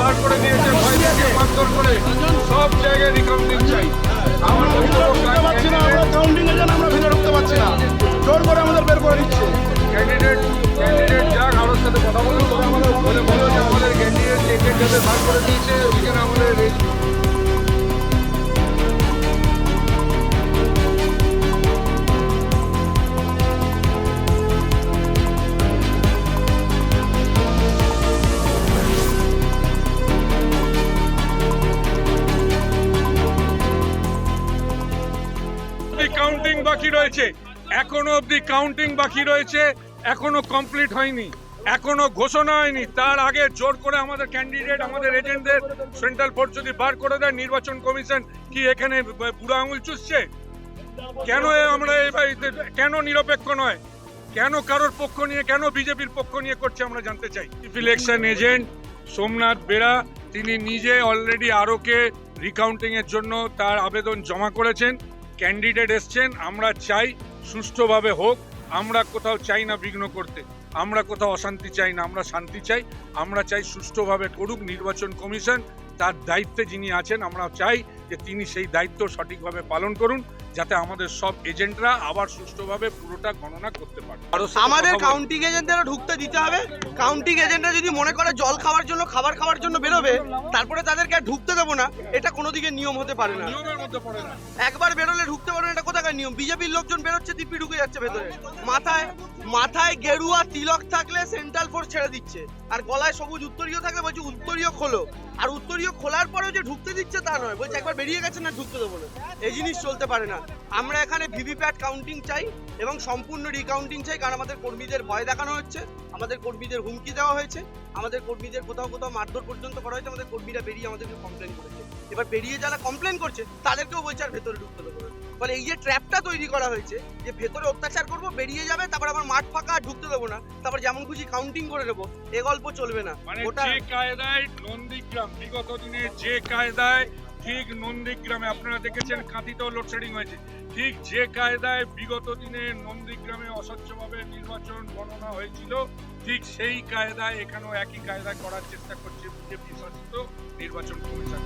বার করে দিয়েছে, ভয় দেখিয়ে মারধর করে। সব জায়গায় রিকাউন্টিং চাই। আমার কাউন্টিং এর জন্য আমরা ভিতরে ঢুকতে পারছি না, জোর করে আমাদের বের করে দিচ্ছে। ক্যান্ডিডেট যাক, আমার সাথে কথা বলুন, বলে বলো যে আমাদের ক্যান্ডিডেট যাদের বার করে দিয়েছে ওইখানে আমাদের কাউন্টিং বাকি রয়েছে, এখনো অবধি কাউন্টিং বাকি রয়েছে, এখনো কমপ্লিট হয়নি, এখনো ঘোষণা হয়নি। তার আগে জোর করে আমাদের ক্যান্ডিডেট, আমাদের এজেন্টদের সেন্ট্রাল ফোর্স যদি বার করে দেয়, নির্বাচন কমিশন কি এখানে বুড়া আঙুল চুষছে? কেন আমরা কেন নিরপেক্ষ নয়? কেন কারোর পক্ষ নিয়ে, কেন বিজেপির পক্ষ নিয়ে করছে আমরা জানতে চাই। ইলেকশন এজেন্ট সোমনাথ বেরা তিনি নিজে অলরেডি আরোকে রিকাউন্টিং এর জন্য তার আবেদন জমা করেছেন। ক্যান্ডিডেট এসছেন, আমরা চাই সুষ্ঠুভাবে হোক। আমরা কোথাও চাই না বিঘ্ন করতে, আমরা কোথাও অশান্তি চাই না, আমরা শান্তি চাই। আমরা চাই সুষ্ঠুভাবে করুক নির্বাচন কমিশন, তার দায়িত্বে যিনি আছেন আমরা চাই যে তিনি সেই দায়িত্ব সঠিকভাবে পালন করুন, যাতে আমাদের সব এজেন্টরা আবার সুষ্ঠুভাবে পুরোটা গণনা করতে পারে। আমাদের কাউন্টিং এজেন্টরা ঢুকতে দিতে হবে। কাউন্টিং এজেন্টরা যদি মনে করে জল খাওয়ার জন্য, খাবার খাওয়ার জন্য বেরোবে, তারপরে তাদেরকে আর ঢুকতে দেবো না, এটা কোনো দিকে নিয়ম হতে পারে না। নিয়মের মধ্যে পড়ে না। একবার বেরোলে ঢুকতে পারবে না, এটা কোথাকার নিয়ম? বিজেপির লোকজন বেরোচ্ছে, দিব্যি ঢুকে যাচ্ছে ভেতরে। মাথায় গেরুয়া তিলক থাকলে সেন্ট্রাল ফোর্স ছেড়ে দিচ্ছে, আর গলায় সবুজ উত্তরীয় থাকলে বলছে উত্তরীয় খোলো। আর উত্তরীয় খোলার পরেও যে ঢুকতে দিচ্ছে তা নয়, বলছে একবার বেরিয়ে গেছে না ঢুকতে দেবো না। এই জিনিস চলতে পারে না। আমরা এখানে ভিভিপ্যাট কাউন্টিং চাই এবং সম্পূর্ণ রিকাউন্টিং চাই, কারণ আমাদের কর্মীদের ভয় দেখানো হচ্ছে, আমাদের কর্মীদের হুমকি দেওয়া হয়েছে, আমাদের কর্মীদের কোথাও কোথাও মারধর পর্যন্ত করা হয়েছে। আমাদের কর্মীরা বেরিয়ে আমাদেরকে কমপ্লেন করেছে। এবার বেরিয়ে যারা কমপ্লেন করছে তাদেরকেও বলছে আর ভেতরে ঢুকতে দেবো না। ফলে এই যে ট্র্যাপটা তৈরি করা হয়েছে যে ভেতরে অত্যাচার করবো, বেরিয়ে যাবে, তারপর আবার মাঠ ফাঁকা, আর ঢুকতে দেবো না, তারপর যেমন খুশি কাউন্টিং করে নেবো, এ গল্প চলবে না। ওটা যে কায়দায় নন্দীগ্রাম বিগত দিনে যে কায়দায় ঠিক নন্দীগ্রামে আপনারা দেখেছেন কাঁথিতেও লোডশেডিং হয়েছে, ঠিক যে কায়দায় বিগত দিনে নন্দীগ্রামে অস্বচ্ছভাবে নির্বাচন গণনা হয়েছিল, ঠিক সেই কায়দায় এখানেও একই কায়দায় করার চেষ্টা করছে বিজেপি শাসিত নির্বাচন কমিশন।